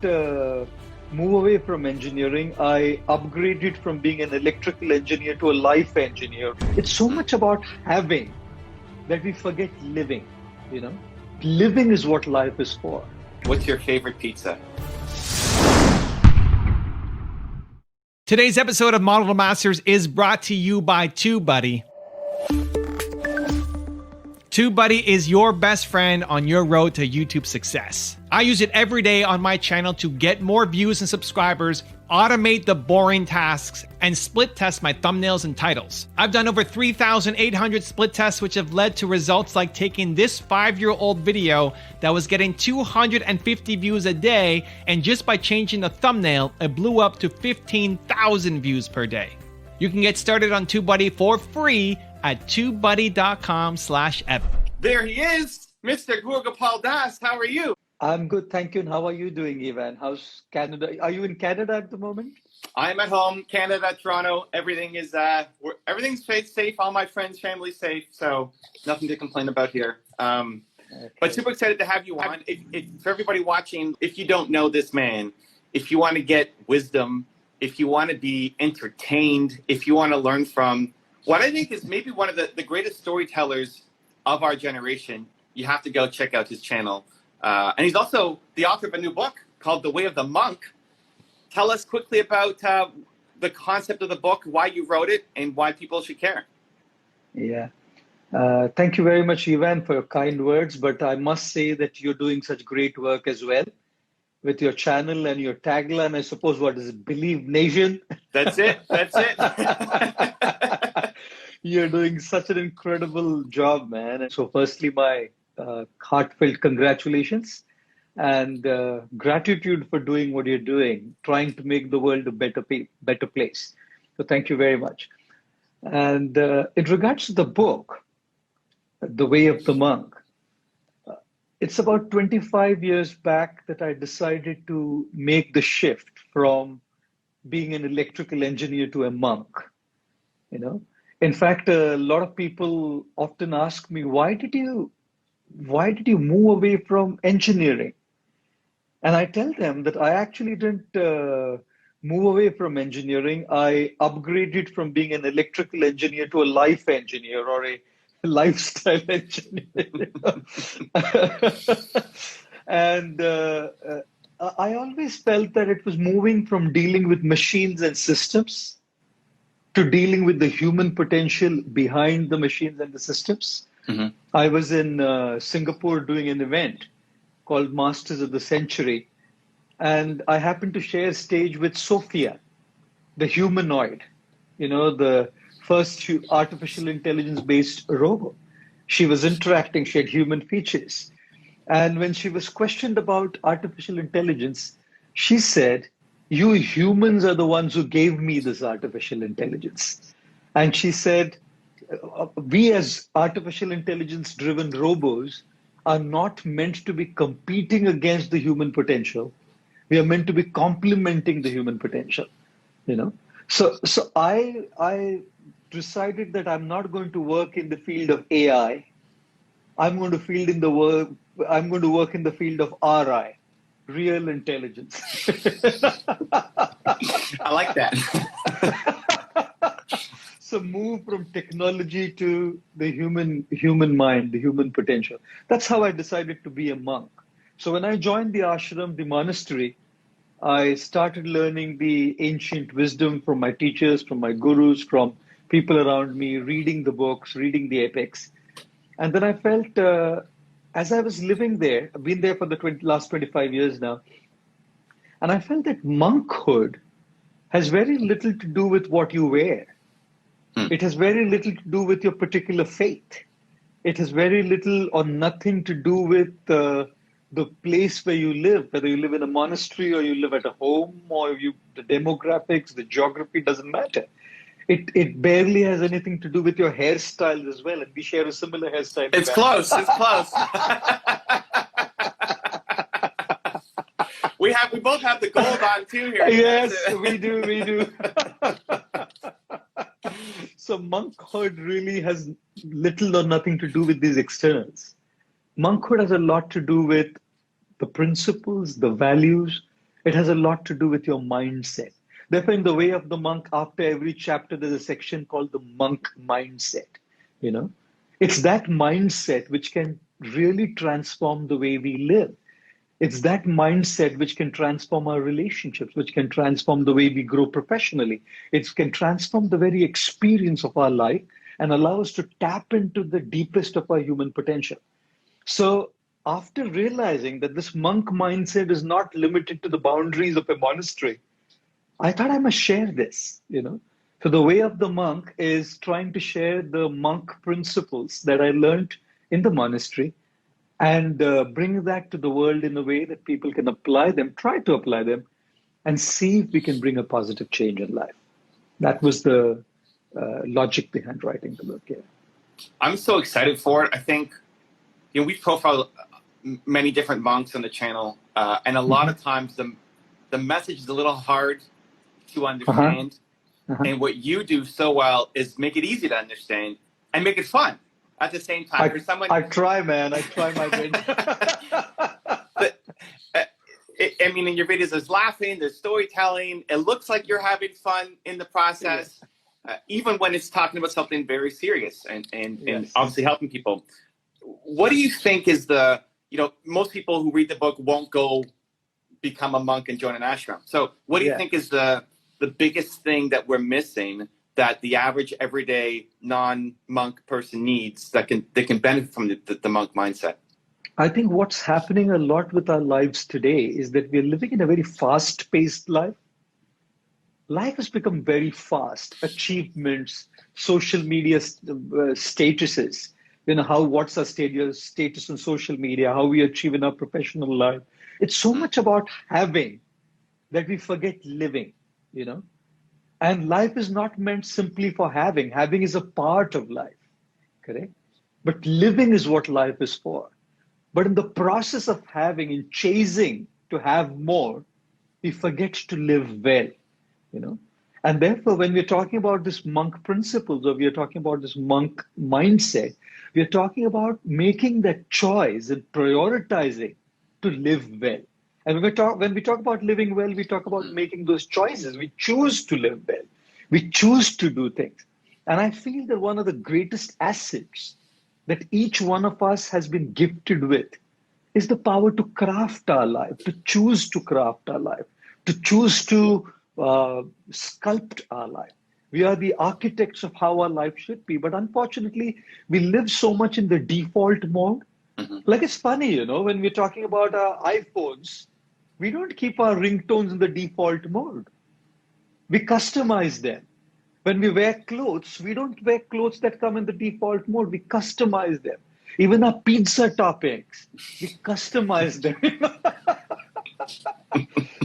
move away from engineering. I upgraded from being an electrical engineer to a life engineer. It's so much about having that we forget living, you know. Living is what life is for. What's your favorite pizza? Today's episode of Model to Masters is brought to you by TubeBuddy. TubeBuddy is your best friend on your road to YouTube success. I use it every day on my channel to get more views and subscribers, automate the boring tasks, and split test my thumbnails and titles. I've done over 3,800 split tests, which have led to results like taking this 5-year-old video that was getting 250 views a day, and just by changing the thumbnail, it blew up to 15,000 views per day. You can get started on TubeBuddy for free at tubebuddy.com/Evan. There he is, Mr. Gaur Gopal Das. How are you? I'm good, thank you. And how are you doing, Ivan? How's Canada? Are you in Canada at the moment? I'm at home, Canada, Toronto. Everything is everything's safe. All my friends, family safe. So nothing to complain about here. Okay. But super excited to have you on. For everybody watching, if you don't know this man, if you want to get wisdom, if you want to be entertained, if you want to learn from what I think is maybe one of the greatest storytellers of our generation, you have to go check out his channel. And he's also the author of a new book called The Way of the Monk. Tell us quickly about the concept of the book, why you wrote it, and why people should care. Yeah. Thank you very much, Ivan, for your kind words. But I must say that you're doing such great work as well with your channel and your tagline. I suppose, what is it? Believe Nation? That's it. That's it. You're doing such an incredible job, man. And so firstly, my heartfelt congratulations and gratitude for doing what you're doing, trying to make the world a better place. So thank you very much. And in regards to the book, The Way of the Monk, it's about 25 years back that I decided to make the shift from being an electrical engineer to a monk, you know. In fact, a lot of people often ask me, why did you move away from engineering? And I tell them that I actually didn't move away from engineering. I upgraded from being an electrical engineer to a life engineer or a lifestyle engineer. And I always felt that it was moving from dealing with machines and systems to dealing with the human potential behind the machines and the systems. Mm-hmm. I was in Singapore doing an event called Masters of the Century, and I happened to share stage with Sophia, the humanoid, you know, the first artificial intelligence-based robot. She was interacting, she had human features. And when she was questioned about artificial intelligence, she said, "You humans are the ones who gave me this artificial intelligence." And she said, we as artificial intelligence-driven robots are not meant to be competing against the human potential. We are meant to be complementing the human potential, you know. So I decided that I'm not going to work in the field of AI. I'm going to work in the field of RI, real intelligence. I like that. So move from technology to the human mind, the human potential. That's how I decided to be a monk. So when I joined the ashram, the monastery, I started learning the ancient wisdom from my teachers, from my gurus, from people around me, reading the books, reading the epics. And then I felt, as I was living there, I've been there for the last 25 years now, and I felt that monkhood has very little to do with what you wear. It has very little to do with your particular faith. It has very little or nothing to do with the place where you live, whether you live in a monastery or you live at a home, or the demographics, the geography doesn't matter. It barely has anything to do with your hairstyle as well. And we share a similar hairstyle. It's close. It's close. We both have the gold on too here. Yes, we do. So monkhood really has little or nothing to do with these externals. Monkhood has a lot to do with the principles, the values, It has a lot to do with your mindset. Therefore, in The Way of the Monk, after every chapter, there's a section called the monk mindset. You know, it's that mindset which can really transform the way we live. It's that mindset which can transform our relationships, which can transform the way we grow professionally. It can transform the very experience of our life and allow us to tap into the deepest of our human potential. So, after realizing that this monk mindset is not limited to the boundaries of a monastery, I thought I must share this, you know. So, The Way of the Monk is trying to share the monk principles that I learned in the monastery and bring that to the world in a way that people can apply them, try to apply them, and see if we can bring a positive change in life. That was the logic behind writing the book. Yeah. I'm so excited for it. I think, you know, we profile many different monks on the channel, and a lot of times the message is a little hard to understand. And what you do so well is make it easy to understand and make it fun at the same time. For someone, I try, man. I try my best. But I mean, in your videos, there's laughing, there's storytelling. It looks like you're having fun in the process, even when it's talking about something very serious and obviously helping people. What do you think is the, you know, most people who read the book won't go become a monk and join an ashram. So what do you think is the biggest thing that we're missing that the average everyday non-monk person needs that can benefit from the monk mindset? I think what's happening a lot with our lives today is that we're living in a very fast-paced life. Life has become very fast. Achievements, social media statuses, you know, what's our status on social media, how we achieve in our professional life. It's so much about having that we forget living, you know. And life is not meant simply for having. Having is a part of life, correct? But living is what life is for. But in the process of having, in chasing to have more, we forget to live well, you know. And therefore, when we're talking about this monk principles or we're talking about this monk mindset, we're talking about making that choice and prioritizing to live well. And when we talk about living well, we talk about making those choices. We choose to live well. We choose to do things. And I feel that one of the greatest assets that each one of us has been gifted with is the power to craft our life, to choose to craft our life, to choose to sculpt our life. We are the architects of how our life should be. But unfortunately, we live so much in the default mode. Like, it's funny, you know, when we're talking about our iPhones, we don't keep our ringtones in the default mode. We customize them. When we wear clothes, we don't wear clothes that come in the default mode. We customize them. Even our pizza toppings, we customize them.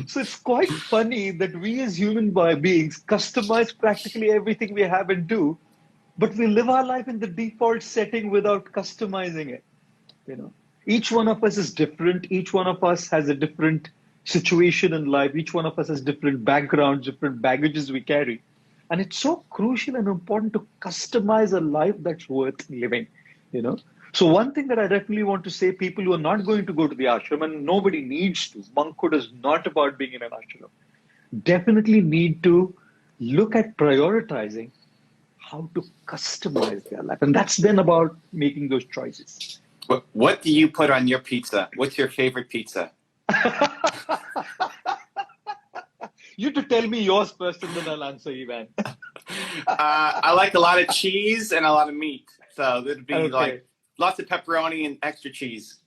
So it's quite funny that we as human beings customize practically everything we have and do, but we live our life in the default setting without customizing it. You know, each one of us is different. Each one of us has a different situation in life. Each one of us has different backgrounds, different baggages we carry. And it's so crucial and important to customize a life that's worth living, you know. So one thing that I definitely want to say, people who are not going to go to the ashram, and nobody needs to, monkhood is not about being in an ashram, definitely need to look at prioritizing how to customize their life. And that's then about making those choices. What do you put on your pizza? What's your favorite pizza? You have to tell me yours first and then I'll answer, Ivan. I like a lot of cheese and a lot of meat. So it'd be like lots of pepperoni and extra cheese.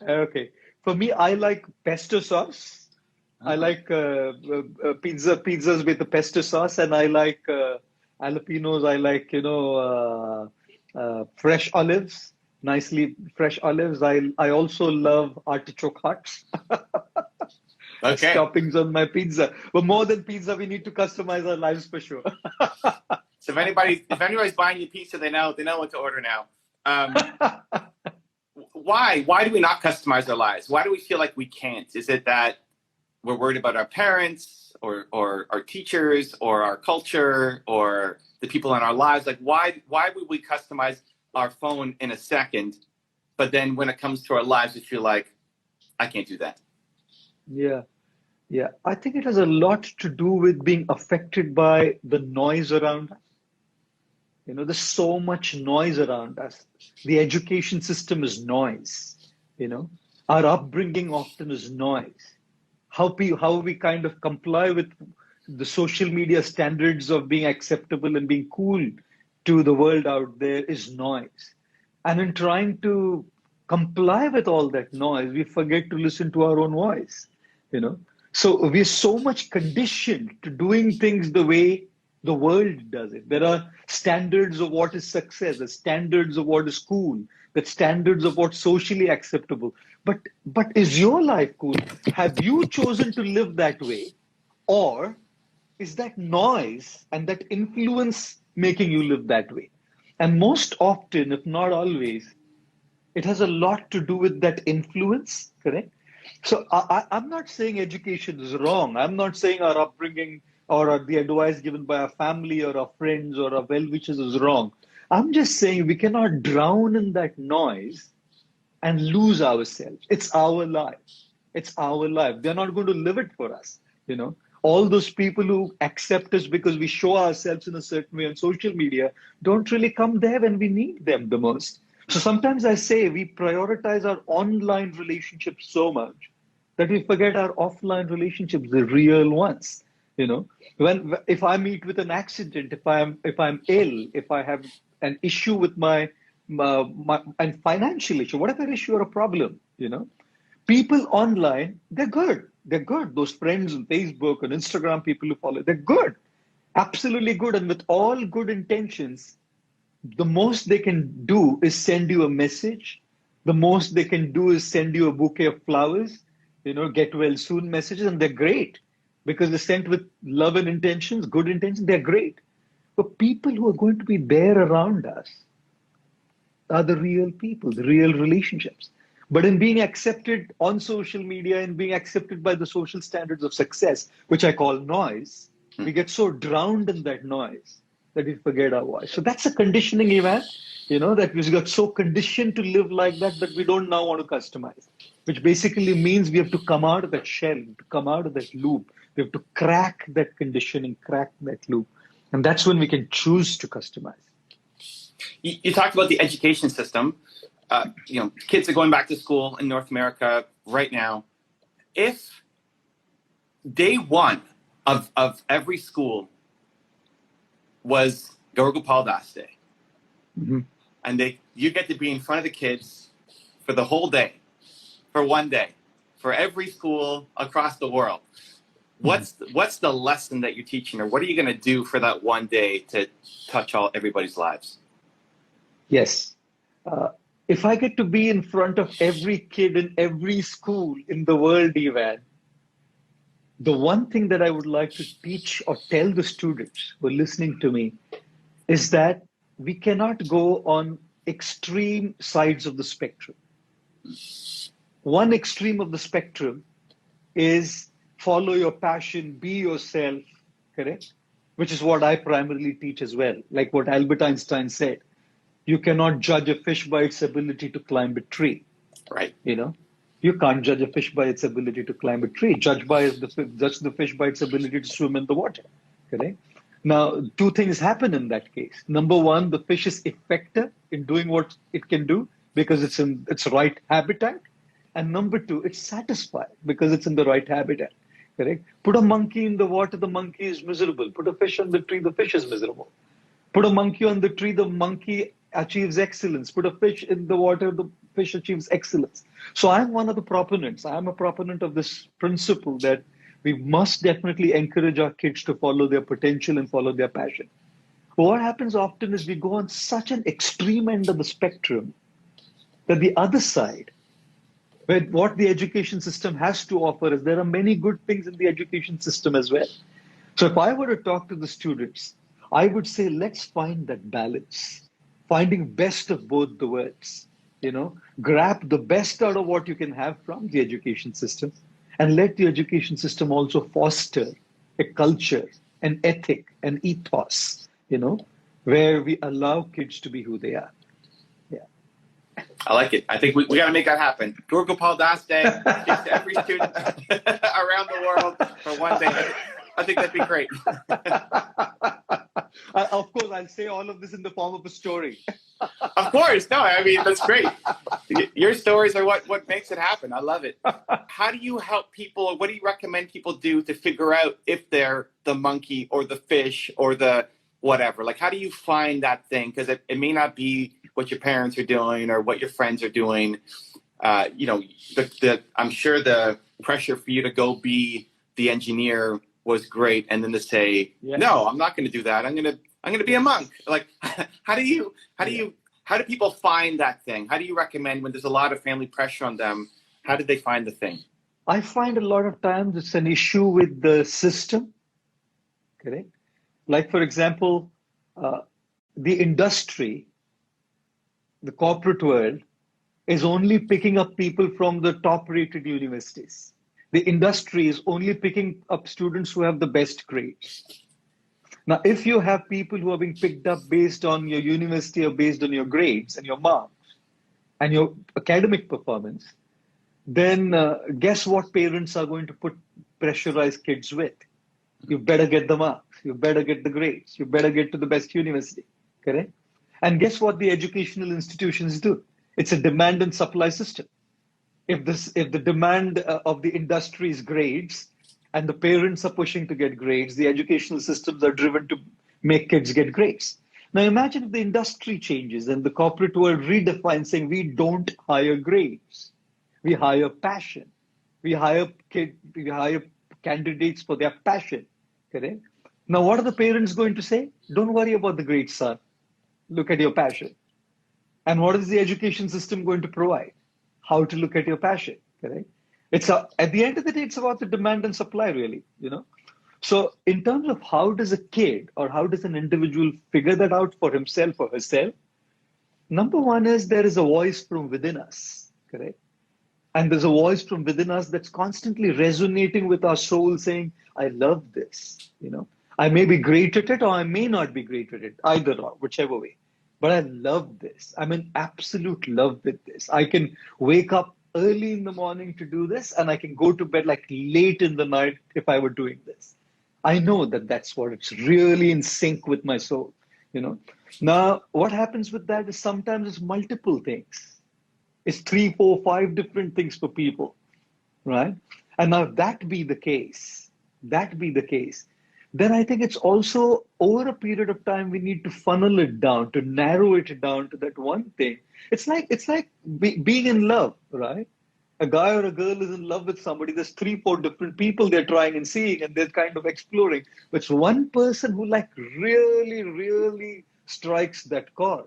Okay. For me, I like pesto sauce. I like pizzas with the pesto sauce, and I like jalapenos. I like, you know, fresh olives, nicely fresh olives. I also love artichoke hearts. Okay. Toppings on my pizza. But more than pizza, we need to customize our lives for sure. So if anybody's buying you pizza, they know what to order now. Why do we not customize our lives? Why do we feel like we can't? Is it that we're worried about our parents or our teachers or our culture or the people in our lives? Like, why would we customize our phone in a second, but then when it comes to our lives, we feel like, I can't do that? Yeah. Yeah, I think it has a lot to do with being affected by the noise around us. There's so much noise around us. The education system is noise. You know, our upbringing often is noise. How we kind of comply with the social media standards of being acceptable and being cool to the world out there is noise. And in trying to comply with all that noise, we forget to listen to our own voice. You know, so we're so much conditioned to doing things the way the world does it. There are standards of what is success, the standards of what is cool, the standards of what's socially acceptable. But is your life cool? Have you chosen to live that way? Or is that noise and that influence making you live that way? And most often, if not always, it has a lot to do with that influence, correct? So I'm not saying education is wrong. I'm not saying our upbringing or the advice given by our family or our friends or our well-wishers is wrong. I'm just saying we cannot drown in that noise and lose ourselves. It's our life. It's our life. They're not going to live it for us. You know, all those people who accept us because we show ourselves in a certain way on social media don't really come there when we need them the most. So sometimes I say we prioritize our online relationships so much that we forget our offline relationships, the real ones. You know, when if I meet with an accident, if I'm ill, if I have an issue with my and financial issue, whatever issue or a problem, people online, they're good. They're good. Those friends on Facebook and Instagram, people who follow, they're good, absolutely good, and with all good intentions, the most they can do is send you a message. The most they can do is send you a bouquet of flowers, get well soon messages, and they're great because they're sent with love and intentions, good intentions, they're great. But people who are going to be there around us are the real people, the real relationships. But in being accepted on social media and being accepted by the social standards of success, which I call noise, we get so drowned in that noise that we forget our voice. So that's a conditioning event, that we got so conditioned to live like that we don't now want to customize, which basically means we have to come out of that shell, to come out of that loop. We have to crack that conditioning, crack that loop. And that's when we can choose to customize. You talked about the education system. Kids are going back to school in North America right now. If day one of every school was Gaur Gopal Das Day, and you get to be in front of the kids for the whole day, for one day, for every school across the world, what's the lesson that you're teaching, or what are you going to do for that one day to touch everybody's lives? Yes. If I get to be in front of every kid in every school in the world, Evan, the one thing that I would like to teach or tell the students who are listening to me is that we cannot go on extreme sides of the spectrum. One extreme of the spectrum is follow your passion, be yourself, correct? Which is what I primarily teach as well. Like what Albert Einstein said, you cannot judge a fish by its ability to climb a tree. Right. You can't judge a fish by its ability to climb a tree. Judge the fish by its ability to swim in the water. Correct? Now, two things happen in that case. Number one, the fish is effective in doing what it can do because it's in its right habitat. And number two, it's satisfied because it's in the right habitat. Correct? Put a monkey in the water, the monkey is miserable. Put a fish on the tree, the fish is miserable. Put a monkey on the tree, the monkey achieves excellence. Put a fish in the water, the fish achieves excellence. So I'm one of the proponents. I'm a proponent of this principle that we must definitely encourage our kids to follow their potential and follow their passion. But what happens often is we go on such an extreme end of the spectrum that the other side, where what the education system has to offer is there are many good things in the education system as well. So if I were to talk to the students, I would say, let's find that balance, finding best of both the worlds, grab the best out of what you can have from the education system and let the education system also foster a culture, an ethic, an ethos, where we allow kids to be who they are. Yeah. I like it. I think we got to make that happen. Gaur Gopal Das Day, gives to every student around the world for one day. I think that'd be great. Of course, I'll say all of this in the form of a story. Of course. No, I mean, that's great. Your stories are what makes it happen. I love it. How do you help people? What do you recommend people do to figure out if they're the monkey or the fish or the whatever? Like, how do you find that thing? Because it may not be what your parents are doing or what your friends are doing. I'm sure the pressure for you to go be the engineer was great, and then to say, no, I'm not going to do that. I'm going to be a monk. Like, how do people find that thing? How do you recommend when there's a lot of family pressure on them? How did they find the thing? I find a lot of times it's an issue with the system. Correct? Like, for example, the industry, the corporate world, is only picking up people from the top-rated universities. The industry is only picking up students who have the best grades. Now, if you have people who are being picked up based on your university or based on your grades and your marks and your academic performance, then guess what parents are going to pressurize kids with? You better get the marks. You better get the grades. You better get to the best university. Correct? And guess what the educational institutions do? It's a demand and supply system. If the demand of the industry is grades and the parents are pushing to get grades, the educational systems are driven to make kids get grades. Now imagine if the industry changes and the corporate world redefines saying we don't hire grades. We hire passion. We hire candidates for their passion. Correct? Now what are the parents going to say? Don't worry about the grades, son. Look at your passion. And what is the education system going to provide? How to look at your passion, correct? At the end of the day, it's about the demand and supply, really, So in terms of how does a kid or how does an individual figure that out for himself or herself, number one is there is a voice from within us, correct? And there's a voice from within us that's constantly resonating with our soul saying, I love this, I may be great at it or I may not be great at it, either or, whichever way. But I love this. I'm in absolute love with this. I can wake up early in the morning to do this, and I can go to bed like late in the night if I were doing this. I know that that's what it's really in sync with my soul, Now, what happens with that is sometimes it's multiple things. It's 3, 4, 5 different things for people, right? And now if that be the case, then I think it's also over a period of time, we need to funnel it down, to narrow it down to that one thing. It's like being in love, right? A guy or a girl is in love with somebody. There's 3, 4 different people they're trying and seeing, and they're kind of exploring. But it's one person who really, really strikes that chord.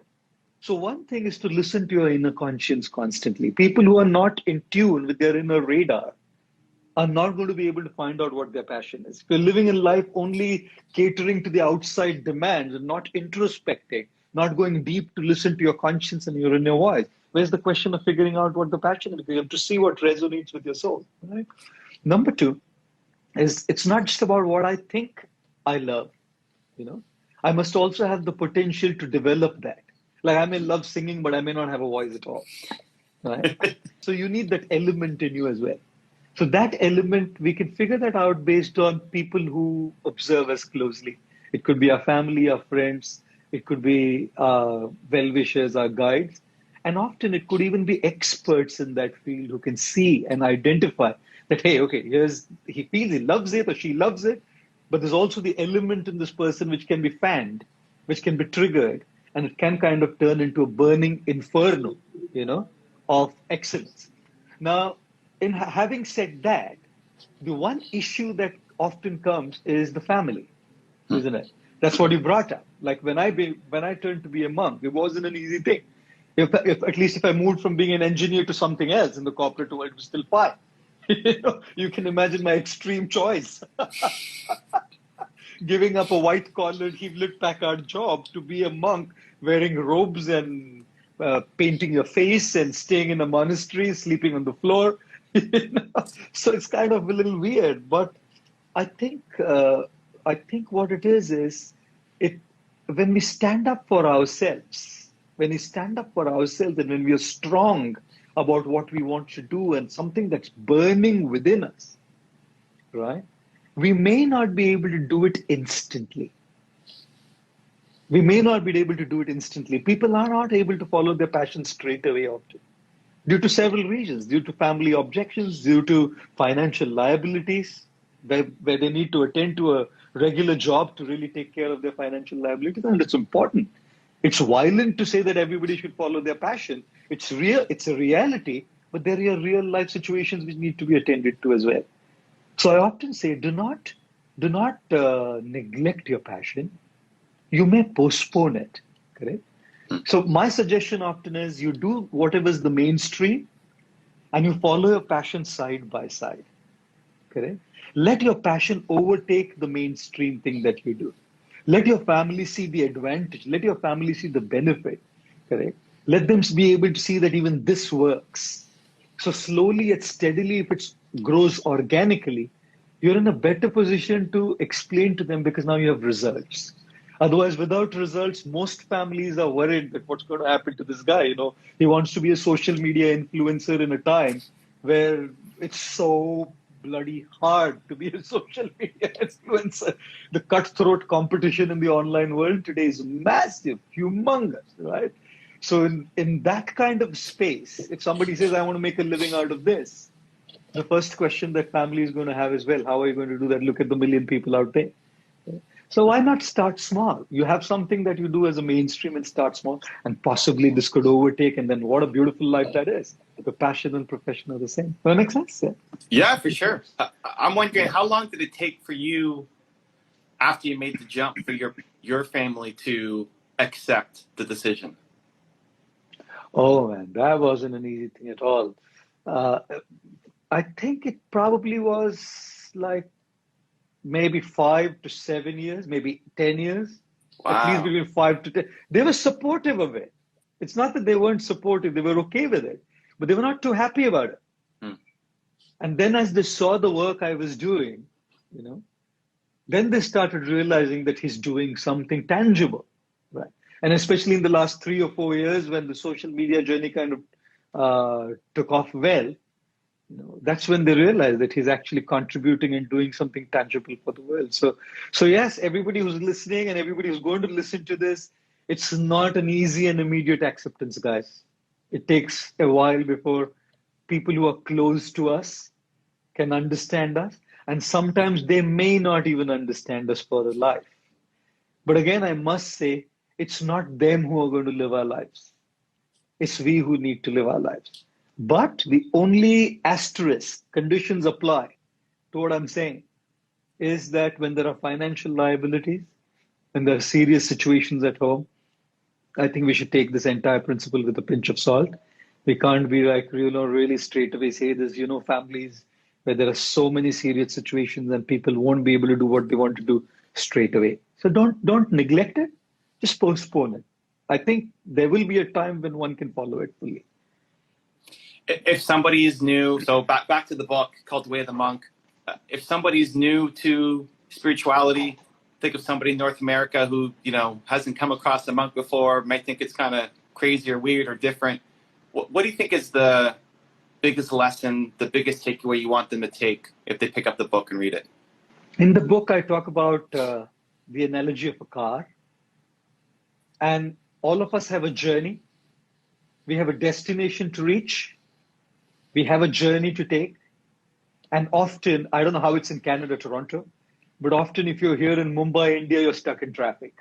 So one thing is to listen to your inner conscience constantly. People who are not in tune with their inner radar are not going to be able to find out what their passion is. If you're living in life only catering to the outside demands and not introspecting, not going deep to listen to your conscience and your inner voice, where's the question of figuring out what the passion is? You have to see what resonates with your soul. Right? Number 2 is it's not just about what I think I love. I must also have the potential to develop that. Like I may love singing, but I may not have a voice at all. Right? So you need that element in you as well. So that element, we can figure that out based on people who observe us closely. It could be our family, our friends. It could be well-wishers, our guides. And often it could even be experts in that field who can see and identify that, hey, okay, he feels he loves it or she loves it, but there's also the element in this person which can be fanned, which can be triggered, and it can kind of turn into a burning inferno, of excellence. Now, in having said that, the one issue that often comes is the family, isn't it? That's what you brought up. Like when I turned to be a monk, it wasn't an easy thing. If at least if I moved from being an engineer to something else in the corporate world, it was still fine. You can imagine my extreme choice. Giving up a white-collared Hewlett-Packard job to be a monk wearing robes and painting your face and staying in a monastery, sleeping on the floor. So it's kind of a little weird, but I think what it is when we stand up for ourselves, when we stand up for ourselves and when we are strong about what we want to do and something that's burning within us, right? We may not be able to do it instantly. We may not be able to do it instantly. People are not able to follow their passion straight away often, due to several reasons, due to family objections, due to financial liabilities, where they need to attend to a regular job to really take care of their financial liabilities. And it's important. It's violent to say that everybody should follow their passion. It's real, it's a reality, but there are real life situations which need to be attended to as well. So I often say, do not neglect your passion. You may postpone it, correct? So my suggestion often is you do whatever is the mainstream and you follow your passion side by side, correct? Let your passion overtake the mainstream thing that you do. Let your family see the advantage. Let your family see the benefit, correct? Let them be able to see that even this works. So slowly and steadily, if it grows organically, you're in a better position to explain to them because now you have results. Otherwise, without results, most families are worried that what's going to happen to this guy. He wants to be a social media influencer in a time where it's so bloody hard to be a social media influencer. The cutthroat competition in the online world today is massive, humongous, right? So in that kind of space, if somebody says, I want to make a living out of this, the first question that family is going to have is, well, how are you going to do that? Look at the million people out there. So why not start small? You have something that you do as a mainstream and start small, and possibly this could overtake, and then what a beautiful life that is. The passion and profession are the same. Does that make sense? Yeah, Yeah, for sure. I'm wondering, how long did it take for you after you made the jump for your family to accept the decision? Oh man, that wasn't an easy thing at all. Uh, I think it probably was like maybe 5 to 7 years, maybe 10 years, at least Wow. between 5 to 10. They were supportive of it. It's not that they weren't supportive, they were okay with it, but they were not too happy about it. Hmm. And then as they saw the work I was doing, you know, then they started realizing that he's doing something tangible, right? And especially in the last 3 or 4 years when the social media journey kind of took off well, that's when they realize that he's actually contributing and doing something tangible for the world. So yes, everybody who's listening and everybody who's going to listen to this, it's not an easy and immediate acceptance, guys. It takes a while before people who are close to us can understand us, and sometimes they may not even understand us for a life. But again, I must say, it's not them who are going to live our lives. It's we who need to live our lives. But the only asterisk conditions apply to what I'm saying is that when there are financial liabilities, when there are serious situations at home, I think we should take this entire principle with a pinch of salt. We can't be like, really straight away say there's, families where there are so many serious situations and people won't be able to do what they want to do straight away. So don't neglect it. Just postpone it. I think there will be a time when one can follow it fully. If somebody is new, so back to the book called The Way of the Monk. If somebody is new to spirituality, think of somebody in North America who hasn't come across a monk before, might think it's kind of crazy or weird or different. What do you think is the biggest lesson, the biggest takeaway you want them to take if they pick up the book and read it? In the book, I talk about the analogy of a car. And all of us have a journey. We have a destination to reach. We have a journey to take. And often, I don't know how it's in Canada, Toronto, but often if you're here in Mumbai, India, you're stuck in traffic.